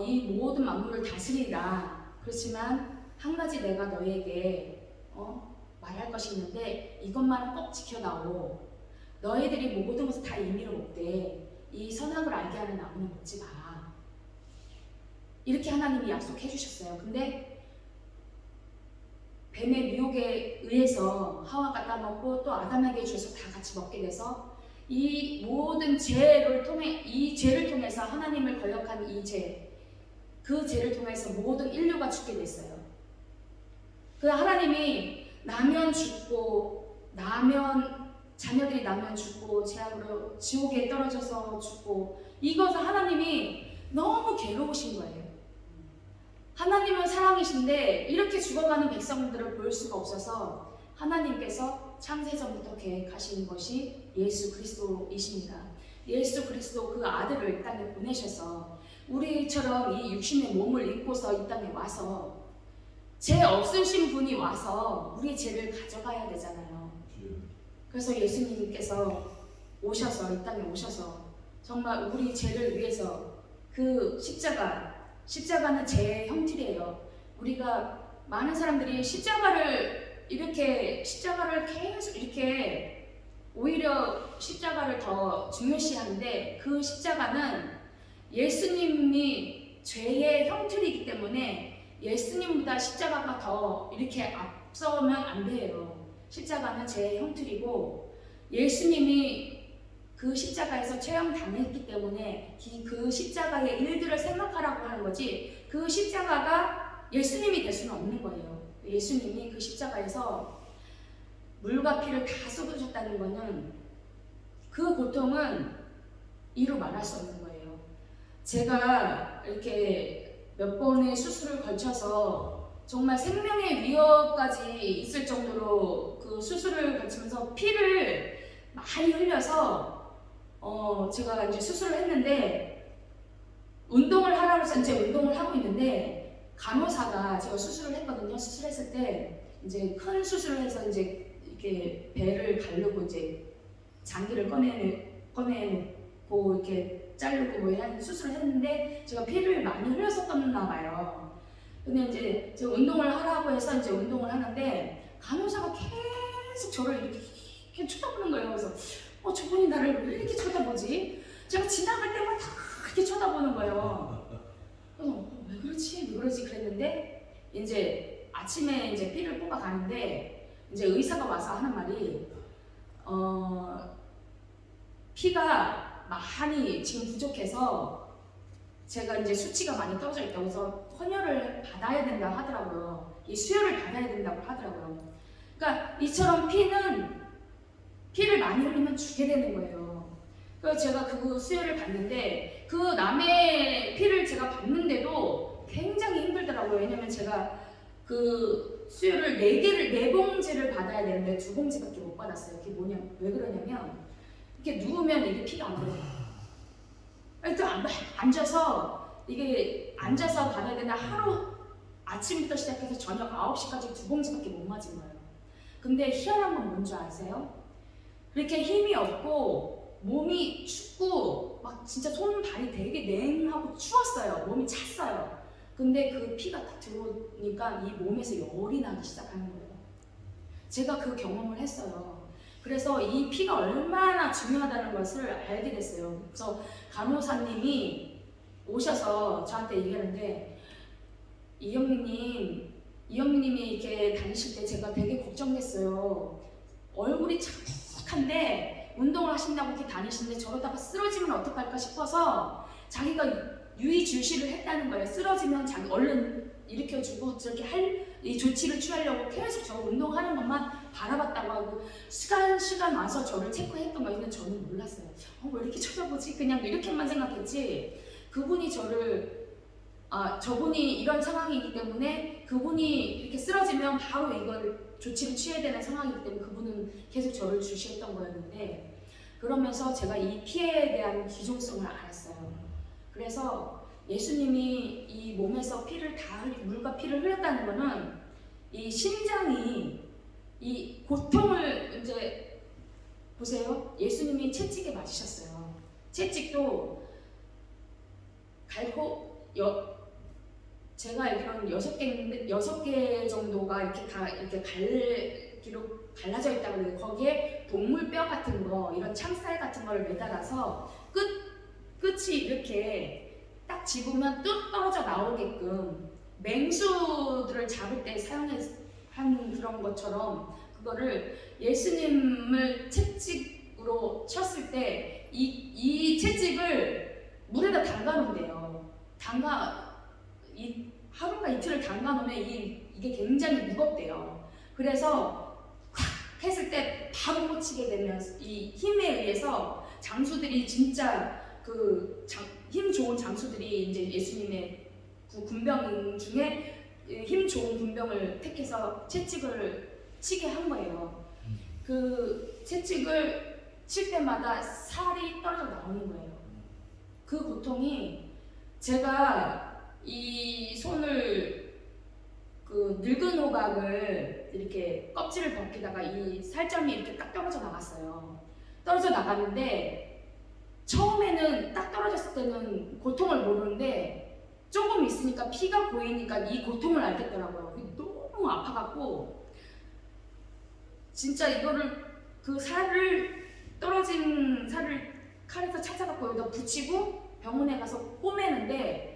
이 모든 만물을 다스리라. 그렇지만 한 가지 내가 너희에게 말할 것이 있는데 이것만은 꼭 지켜다오. 너희들이 모든 것을 다 임의로 먹되 이 선악을 알게 하는 나무는 먹지 마. 이렇게 하나님이 약속해 주셨어요. 근데 뱀의 유혹에 의해서 하와가 따먹고 또 아담에게 주어서 다 같이 먹게 돼서 이 모든 죄를 통해서 하나님을 거역한 이 죄, 그 죄를 통해서 모든 인류가 죽게 됐어요. 그 하나님이 나면 죽고, 자녀들이 나면 죽고, 죄악으로 지옥에 떨어져서 죽고, 이것을 하나님이 너무 괴로우신 거예요. 하나님은 사랑이신데 이렇게 죽어가는 백성들을 볼 수가 없어서 하나님께서 창세전부터 계획하신 것이 예수 그리스도이십니다. 예수 그리스도 그 아들을 이 땅에 보내셔서 우리처럼 이 육신의 몸을 입고서 이 땅에 와서 죄 없으신 분이 와서 우리 죄를 가져가야 되잖아요. 그래서 예수님께서 오셔서 이 땅에 오셔서 정말 우리 죄를 위해서 그 십자가는 죄의 형틀이에요. 우리가 많은 사람들이 십자가를 계속 이렇게 오히려 십자가를 더 중요시하는데 그 십자가는 예수님이 죄의 형틀이기 때문에 예수님보다 십자가가 더 이렇게 앞서면 안 돼요. 십자가는 죄의 형틀이고 예수님이 그 십자가에서 처형당했기 때문에 그 십자가의 일들을 생각하라고 하는 거지 그 십자가가 예수님이 될 수는 없는 거예요. 예수님이 그 십자가에서 물과 피를 다 쏟으셨다는 거는 그 고통은 이루 말할 수 없는 거예요. 제가 이렇게 몇 번의 수술을 걸쳐서 정말 생명의 위협까지 있을 정도로 그 수술을 거치면서 피를 많이 흘려서 제가 이제 수술을 했는데 운동을 하라고 해서 이제 운동을 하고 있는데 간호사가 제가 수술을 했거든요. 수술했을 때 이제 큰 수술을 해서 이제 이렇게 배를 가르고 이제 장기를 꺼내놓고 이렇게 자르고 뭐 이런 수술을 했는데 제가 피를 많이 흘렸었나 봐요. 근데 이제 제가 운동을 하라고 해서 이제 운동을 하는데 간호사가 계속 저를 이렇게 쳐다보는 거예요. 그래서 저분이 나를 왜 이렇게 쳐다보지? 제가 지나갈 때마다 다 이렇게 쳐다보는 거예요. 그래서 왜 그렇지? 왜 그러지? 그랬는데 이제 아침에 이제 피를 뽑아 가는데 이제 의사가 와서 하는 말이 피가 많이 지금 부족해서 제가 이제 수치가 많이 떨어져 있다고 해서 헌혈을 받아야 된다고 하더라고요. 이 수혈을 받아야 된다고 하더라고요. 그러니까 이처럼 피를 많이 흘리면 죽게 되는 거예요. 그래서 제가 그 수혈을 받는데 그 남의 피를 제가 받는데도 굉장히 힘들더라고요. 왜냐면 제가 그 수혈을 4봉지를 받아야 되는데 2봉지밖에 못 받았어요. 그게 왜 그러냐면 이렇게 누우면 이게 피가 안 들어요. 또 앉아서 이게 앉아서 받아야 되나 하루 아침부터 시작해서 저녁 9시까지 2봉지밖에 못 맞은 거예요. 근데 희한한 건 뭔지 아세요? 그렇게 힘이 없고 몸이 춥고 막 진짜 손 발이 되게 냉하고 추웠어요. 몸이 찼어요. 근데 그 피가 딱 들어오니까 이 몸에서 열이 나기 시작하는 거예요. 제가 그 경험을 했어요. 그래서 이 피가 얼마나 중요하다는 것을 알게 됐어요. 그래서 간호사님이 오셔서 저한테 얘기하는데 이영미님이 이렇게 다니실 때 제가 되게 걱정됐어요. 얼굴이 착한데 운동을 하신다고 이렇게 다니시는데 저러다가 쓰러지면 어떡할까 싶어서 자기가 유의주시를 했다는 거예요. 쓰러지면 자기 얼른 일으켜주고 저렇게 이 조치를 취하려고 계속 저 운동하는 것만 바라봤다고 하고 시간 와서 저를 체크했던 거예요. 근데 저는 몰랐어요. 왜 이렇게 쳐다보지? 그냥 이렇게만 생각했지 그분이 저분이 이런 상황이기 때문에 그분이 이렇게 쓰러지면 바로 이걸 조치를 취해야 되는 상황이기 때문에 그분은 계속 저를 주시했던 거였는데 그러면서 제가 이 피에 대한 귀중성을 알았어요. 그래서 예수님이 이 몸에서 물과 피를 흘렸다는 거는 이 심장이 이 고통을 이제 보세요. 예수님이 채찍에 맞으셨어요. 채찍도 제가 알기로는 6개 정도가 이렇게 갈라져 있다고 해요. 거기에 동물 뼈 같은 거, 이런 창살 같은 거를 매달아서 끝이 이렇게 딱 집으면 뚝 떨어져 나오게끔 맹수들을 잡을 때 사용한 그런 것처럼 그거를 예수님을 채찍으로 쳤을 때 이 채찍을 물에다 담가 놓은대요. 하루가 이틀을 담가 놓으면 이게 굉장히 무겁대요. 그래서 확 했을 때 바로 꽂히게 되면 이 힘에 의해서 장수들이 진짜 힘 좋은 장수들이 이제 예수님의 그 군병 중에 힘 좋은 군병을 택해서 채찍을 치게 한 거예요. 그 채찍을 칠 때마다 살이 떨어져 나오는 거예요. 그 고통이 제가 이 손을 늙은 호박을 이렇게 껍질을 벗기다가 이 살점이 이렇게 딱 떨어져 나갔어요. 떨어져 나갔는데 처음에는 딱 떨어졌을 때는 고통을 모르는데 조금 있으니까 피가 보이니까 이 고통을 알겠더라고요. 너무 아파갖고 진짜 이거를 떨어진 살을 칼에서 찾아갖고 여기다 붙이고 병원에 가서 꼬매는데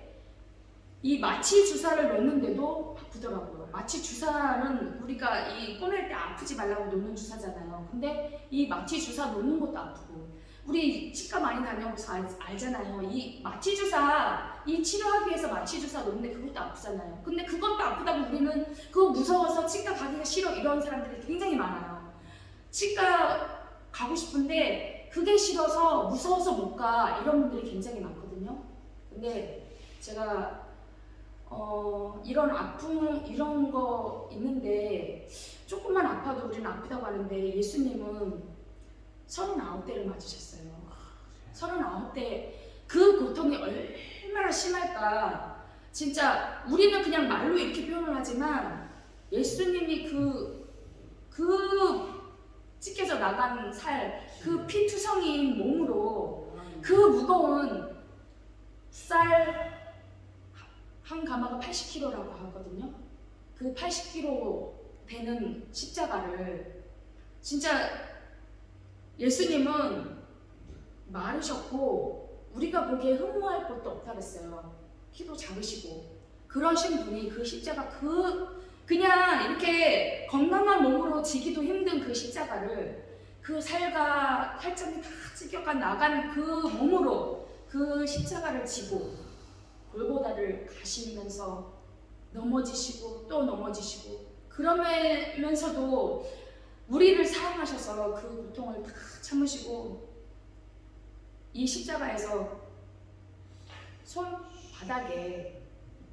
이 마취 주사를 놓는데도 아프더라고요. 마취 주사는 우리가 이 꼬맬 때 아프지 말라고 놓는 주사잖아요. 근데 이 마취 주사 놓는 것도 아프고 우리 치과 많이 다녀서 알잖아요. 이 마취 주사, 이 치료하기 위해서 마취 주사 놓는데 그것도 아프잖아요. 근데 그것도 아프다고 우리는 그거 무서워서 치과 가기가 싫어 이런 사람들이 굉장히 많아요. 치과 가고 싶은데 그게 싫어서 무서워서 못 가 이런 분들이 굉장히 많거든요. 근데 제가 이런 아픔 이런 거 있는데 조금만 아파도 우리는 아프다고 하는데 예수님은 39대를 맞으셨어요. 39대 그 고통이 얼마나 심할까. 진짜 우리는 그냥 말로 이렇게 표현을 하지만 예수님이 찢겨져 나간 그 피투성이인 몸으로 그 무거운 쌀 한 가마가 80kg라고 하거든요. 그 80kg 되는 십자가를 진짜 예수님은 마르셨고 우리가 보기에 흠모할 것도 없다 그랬어요. 키도 작으시고 그러신 분이 그 십자가 그냥 이렇게 건강한 몸으로 지기도 힘든 그 십자가를 그 살과 살점이 다 찢겨가 나간 그 몸으로 그 십자가를 지고 골고다를 가시면서 넘어지시고 또 넘어지시고 그러면서도 우리를 사랑하셔서 그 고통을 다 참으시고 이 십자가에서 손바닥에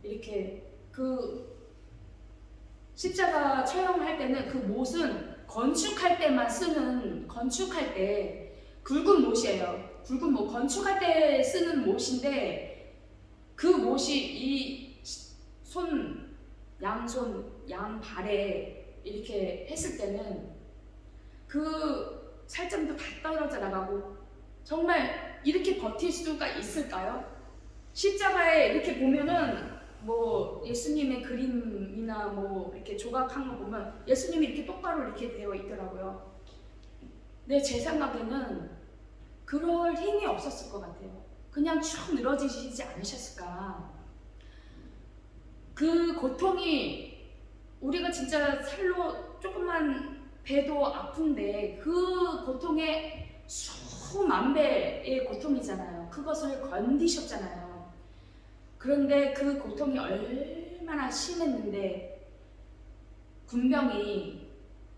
이렇게 그 십자가 처형할 때는 그 못은 건축할 때만 쓰는 건축할 때 굵은 못이에요. 굵은 못, 건축할 때 쓰는 못인데 그 못이 이 양손, 양발에 이렇게 했을 때는 그 살점도 다 떨어져 나가고 정말 이렇게 버틸 수가 있을까요? 십자가에 이렇게 보면은 뭐 예수님의 그림이나 뭐 이렇게 조각한 거 보면 예수님이 이렇게 똑바로 이렇게 되어 있더라고요. 근데 제 생각에는 그럴 힘이 없었을 것 같아요. 그냥 쭉 늘어지시지 않으셨을까. 그 고통이 우리가 진짜 살로 조금만 배도 아픈데 그 고통에 수만 배의 고통이잖아요. 그것을 견디셨잖아요. 그런데 그 고통이 얼마나 심했는데 군병이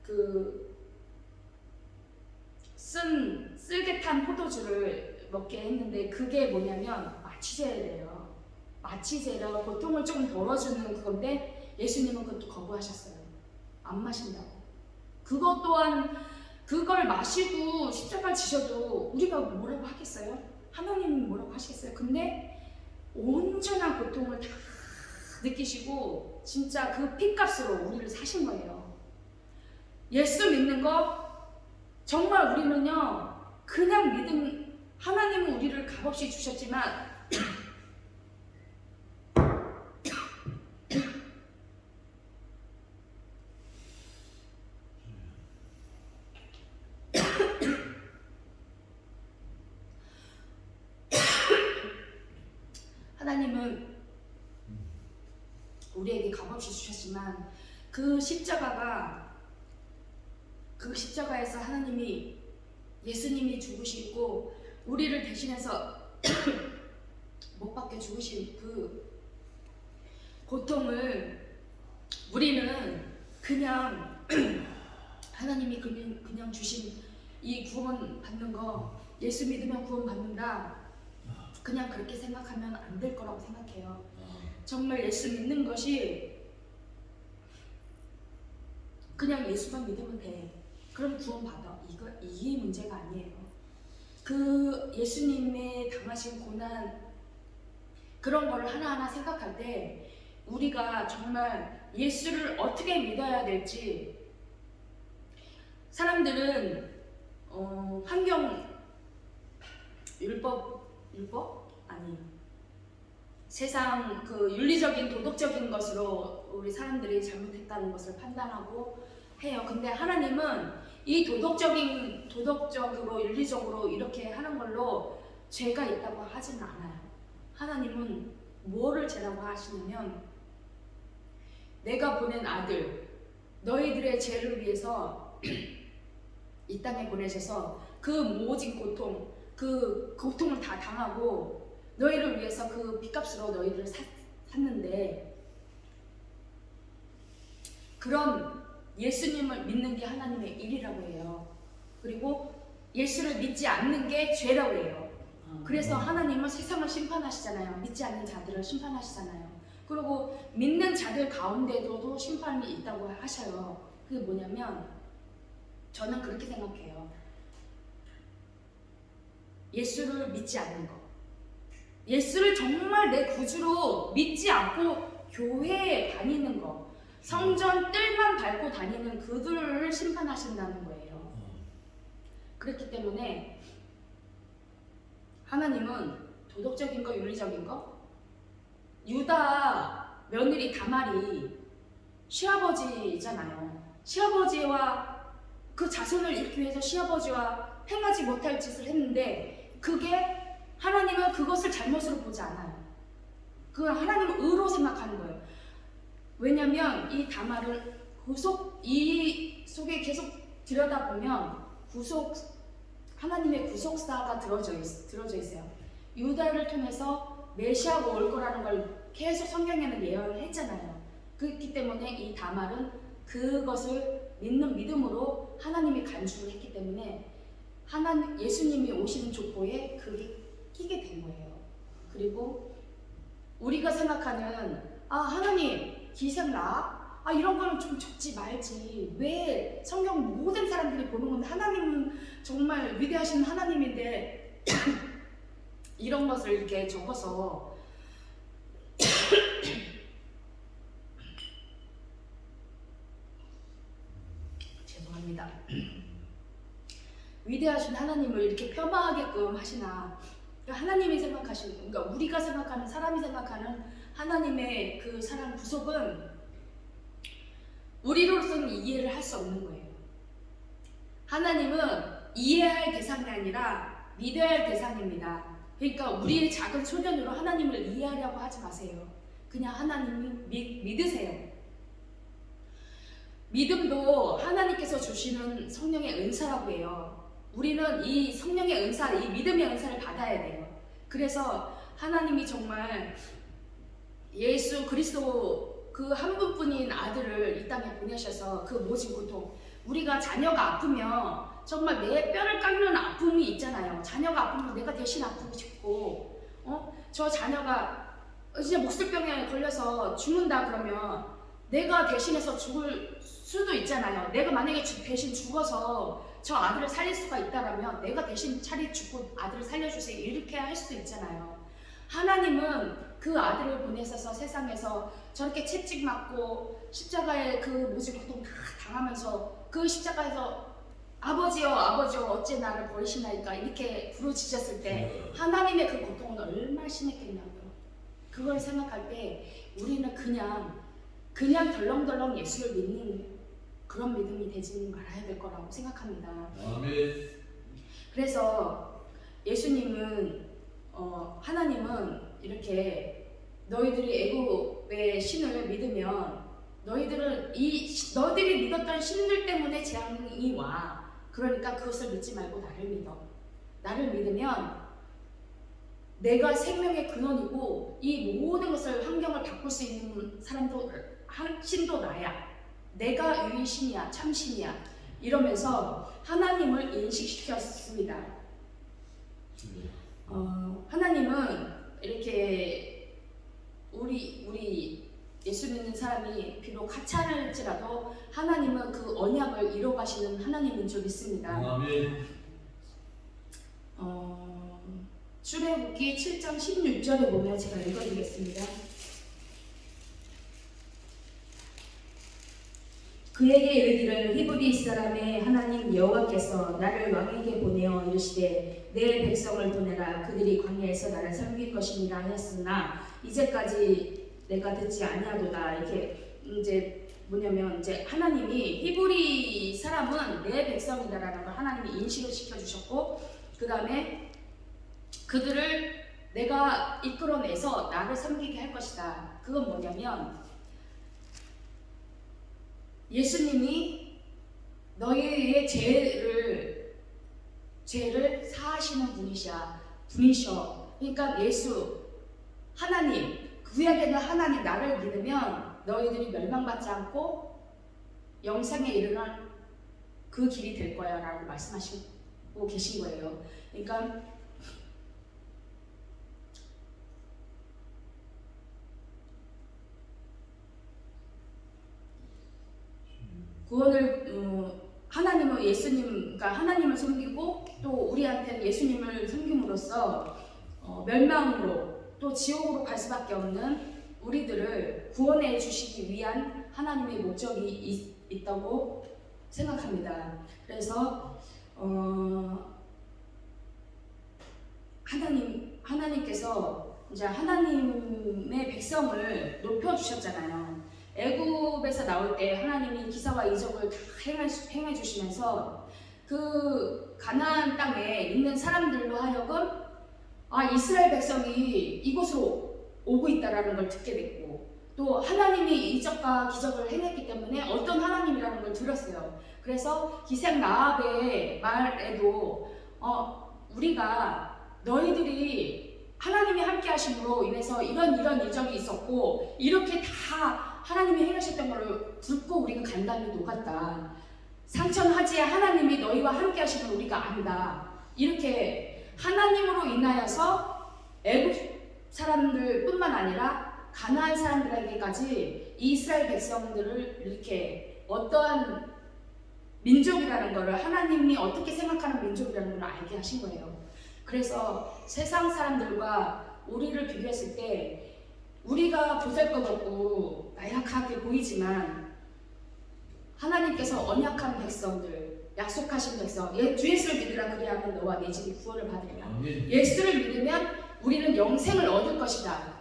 그 쓸개탄 포도주를 먹게 했는데 그게 뭐냐면 마취제래요. 마취제라 고통을 조금 덜어주는 그건데 예수님은 그것도 거부하셨어요. 안 마신다고. 그것 또한 그걸 마시고 십자가 지셔도 우리가 뭐라고 하겠어요? 하나님은 뭐라고 하시겠어요? 근데 온전한 고통을 다 느끼시고 진짜 그 핏값으로 우리를 사신 거예요. 예수 믿는 거 정말 우리는요 그냥 믿음 하나님은 우리를 값없이 주셨지만 하나님은 우리에게 값없이 주셨지만 그 십자가에서 하나님이 예수님이 죽으시고 우리를 대신해서 못 박혀 죽으신 그 고통을 우리는 그냥 하나님이 그냥 주신 이 구원 받는 거 예수 믿으면 구원 받는다 그냥 그렇게 생각하면 안 될 거라고 생각해요. 정말 예수 믿는 것이 그냥 예수만 믿으면 돼. 그럼 구원 받아. 이게 문제가 아니에요. 그 예수님의 당하신 고난 그런 거를 하나하나 생각할 때 우리가 정말 예수를 어떻게 믿어야 될지 사람들은 환경 율법 아니 세상 그 윤리적인 도덕적인 것으로 우리 사람들이 잘못했다는 것을 판단하고 해요. 근데 하나님은 이 도덕적으로 윤리적으로 이렇게 하는 걸로 죄가 있다고 하지는 않아요. 하나님은 뭐를 죄라고 하시냐면 내가 보낸 아들 너희들의 죄를 위해서 이 땅에 보내셔서 그 모진 고통 그 고통을 다 당하고 너희를 위해서 그 빚값으로 너희를 샀는데 그런 예수님을 믿는 게 하나님의 일이라고 해요. 그리고 예수를 믿지 않는 게 죄라고 해요. 그래서 하나님은 세상을 심판하시잖아요. 믿지 않는 자들을 심판하시잖아요. 그리고 믿는 자들 가운데도 심판이 있다고 하셔요. 그게 뭐냐면 저는 그렇게 생각해요. 예수를 믿지 않는 거. 예수를 정말 내 구주로 믿지 않고 교회에 다니는 거. 성전 뜰만 밟고 다니는 그들을 심판하신다는 거예요. 그렇기 때문에 하나님은 도덕적인 거, 윤리적인 거 유다 며느리 다말이 시아버지잖아요. 시아버지와 그 자손을 잃기 위해서 시아버지와 행하지 못할 짓을 했는데 그게 하나님은 그것을 잘못으로 보지 않아요. 그걸 하나님은 의로 생각하는 거예요. 왜냐하면 이 다말을 이 속에 계속 들여다보면 하나님의 구속사가 들어져 있어요. 유다를 통해서 메시아가 올 거라는 걸 계속 성경에는 예언을 했잖아요. 그렇기 때문에 이 다말은 그것을 믿는 믿음으로 하나님이 간주를 했기 때문에 예수님이 오시는 족보에 그게 끼게 된 거예요. 그리고 우리가 생각하는 하나님 기생나? 이런 거는 좀 적지 말지. 왜 성경 모든 사람들이 보는 건데 하나님은 정말 위대하신 하나님인데 이런 것을 이렇게 적어서 죄송합니다. 위대하신 하나님을 이렇게 폄하하게끔 하시나. 하나님이 생각하시는, 그러니까 우리가 생각하는, 사람이 생각하는 하나님의 그 사랑 구속은 우리로서는 이해를 할 수 없는 거예요. 하나님은 이해할 대상이 아니라 믿어야 할 대상입니다. 그러니까 우리의 작은 소견으로 하나님을 이해하려고 하지 마세요. 그냥 하나님을 믿으세요. 믿음도 하나님께서 주시는 성령의 은사라고 해요. 우리는 이 성령의 은사, 이 믿음의 은사를 받아야 돼요. 그래서 하나님이 정말 예수 그리스도 그 한 분뿐인 아들을 이 땅에 보내셔서 그 모진 고통, 우리가 자녀가 아프면 정말 내 뼈를 깎는 아픔이 있잖아요. 자녀가 아프면 내가 대신 아프고 싶고, 저 자녀가 이제 목술병에 걸려서 죽는다 그러면 내가 대신해서 죽을 수도 있잖아요. 내가 만약에 대신 죽어서 저 아들을 살릴 수가 있다면 내가 대신 죽고 아들을 살려주세요 이렇게 할 수도 있잖아요. 하나님은 그 아들을 보내셔서 세상에서 저렇게 채찍 맞고 십자가에 그 모진 고통 다 당하면서 그 십자가에서 아버지여 어째 나를 버리시나이까 이렇게 부르짖었을 때 하나님의 그 고통은 얼마나 심했겠냐고요. 그걸 생각할 때 우리는 그냥 덜렁덜렁 예수를 믿는 그런 믿음이 되지 말아야 될 거라고 생각합니다.
아멘.
그래서 예수님은 하나님은 이렇게 너희들이 애굽의 신을 믿으면 너희들이 믿었던 신들 때문에 재앙이 와. 그러니까 그것을 믿지 말고 나를 믿어. 나를 믿으면 내가 생명의 근원이고 이 모든 것을 환경을 바꿀 수 있는 신도 나야. 내가 유일신이야, 참신이야. 이러면서 하나님을 인식시켰습니다. 하나님은 이렇게 우리 예수 믿는 사람이 비록 하찮을지라도 하나님은 그 언약을 이뤄가시는 하나님인 줄 믿습니다.
아멘.
출애굽기 7장 16절에 보면 제가 읽어드리겠습니다. 그에게 이르기를 히브리 사람의 하나님 여호와께서 나를 왕에게 보내어 이르시되 내 백성을 보내라 그들이 광야에서 나를 섬길 것이니라 하였으나 이제까지 내가 듣지 아니하도다. 이렇게 이제 뭐냐면 이제 하나님이 히브리 사람은 내 백성이다라는 걸 하나님이 인식을 시켜주셨고 그 다음에 그들을 내가 이끌어내서 나를 섬기게 할 것이다. 그건 뭐냐면 예수님이 너희의 죄를 사하시는 분이셔. 그러니까 하나님, 구약에는 하나님 나를 믿으면 너희들이 멸망받지 않고 영생에 이르는 그 길이 될 거야 라고 말씀하시고 계신 거예요. 그러니까 구원을 하나님은 그러니까 하나님을 섬기고 또 우리한테는 예수님을 섬김으로써 멸망으로 또 지옥으로 갈 수밖에 없는 우리들을 구원해 주시기 위한 하나님의 목적이 있다고 생각합니다. 그래서 하나님께서 이제 하나님의 백성을 높여 주셨잖아요. 애굽에서 나올 때 하나님이 기사와 이적을 다 행해 주시면서 그 가나안 땅에 있는 사람들로 하여금 이스라엘 백성이 이곳으로 오고 있다라는 걸 듣게 됐고, 또 하나님이 이적과 기적을 행했기 때문에 어떤 하나님이라는 걸 들었어요. 그래서 기생 라합의 말에도 우리가 너희들이 하나님이 함께 하심으로 인해서 이런 이적이 있었고 이렇게 다 하나님이 행하셨던 걸 듣고 우리가 간담이 녹았다. 상천하지에 하나님이 너희와 함께 하심을 우리가 안다. 이렇게 하나님으로 인하여서 애굽 사람들 뿐만 아니라 가나안 사람들에게까지 이스라엘 백성들을 이렇게 어떠한 민족이라는 것을, 하나님이 어떻게 생각하는 민족이라는 걸 알게 하신 거예요. 그래서 세상 사람들과 우리를 비교했을 때 우리가 보잘것없고 나약하게 보이지만 하나님께서 언약한 백성들, 약속하신 백성, 주 예수를 믿으라 그리하면 너와 내 집이 구원을 받으리라. 예수를 믿으면 우리는 영생을 얻을 것이다.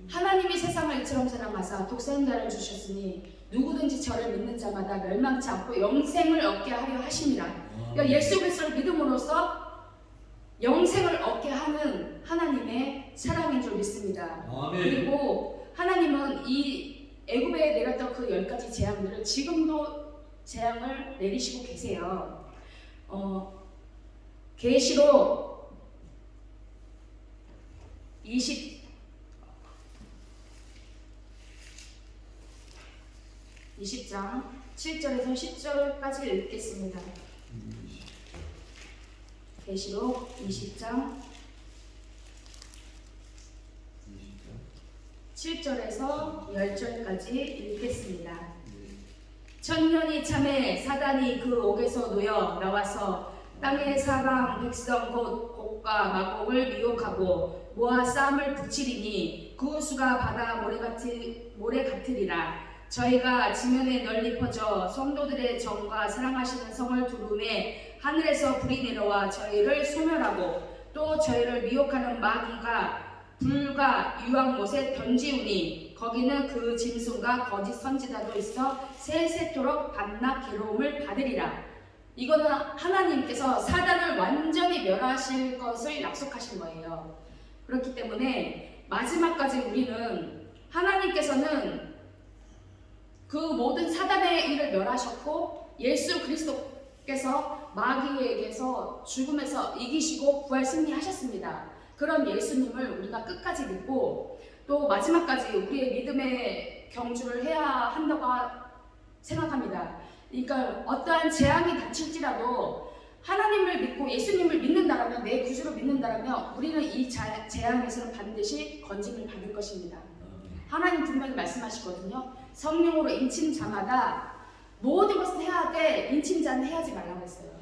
하나님이 세상을 이처럼 사랑하사 독생자를 주셨으니 누구든지 저를 믿는 자마다 멸망치 않고 영생을 얻게 하려 하심이라. 그러니까 예수 그리스도를 믿음으로써 영생을 얻게 하는 하나님의 사랑인 줄 믿습니다. 그리고 하나님은 이 애굽에 내렸던 그 10가지 재앙들을 지금도 재앙을 내리시고 계세요. 계시록 20장 7절에서 10절까지 읽겠습니다. 계시록 20장 7절에서 10절까지 읽겠습니다. 천년이 참에 사단이 그 옥에서 놓여 나와서 땅의 사방 백성 곧 곡과 마곡을 미혹하고 모아 싸움을 붙이리니 그 수가 바다 모래 같으리라. 저희가 지면에 널리 퍼져 성도들의 정과 사랑하시는 성을 두름에 하늘에서 불이 내려와 저희를 소멸하고 또 저희를 미혹하는 마귀가 불과 유황못에 던지우니 거기는 그 짐승과 거짓 선지자도 있어 세세토록 밤낮 괴로움을 받으리라. 이거는 하나님께서 사단을 완전히 멸하실 것을 약속하신 거예요. 그렇기 때문에 마지막까지 우리는 하나님께서는 그 모든 사단의 일을 멸하셨고 예수 그리스도께서 마귀에게서 죽음에서 이기시고 부활 승리하셨습니다. 그런 예수님을 우리가 끝까지 믿고 또 마지막까지 우리의 믿음의 경주를 해야 한다고 생각합니다. 그러니까 어떠한 재앙이 닥칠지라도 하나님을 믿고 예수님을 믿는다라면, 내 구주로 믿는다라면 우리는 이 재앙에서는 반드시 건짐을 받을 것입니다. 하나님 분명히 말씀하시거든요. 성령으로 인친 자마다 모든 것을 해야 돼, 인친 자는 해야지 말라고 했어요.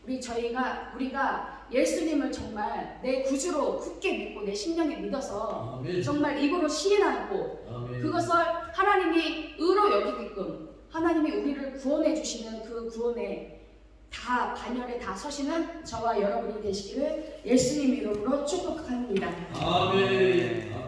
우리가 예수님을 정말 내 구주로 굳게 믿고 내 심령에 믿어서 정말 입으로 시인하고 그것을 하나님이 의로 여기게끔 하나님이 우리를 구원해 주시는 그 구원에 다 반열에 다 서시는 저와 여러분이 되시기를 예수님 이름으로 축복합니다.
아멘.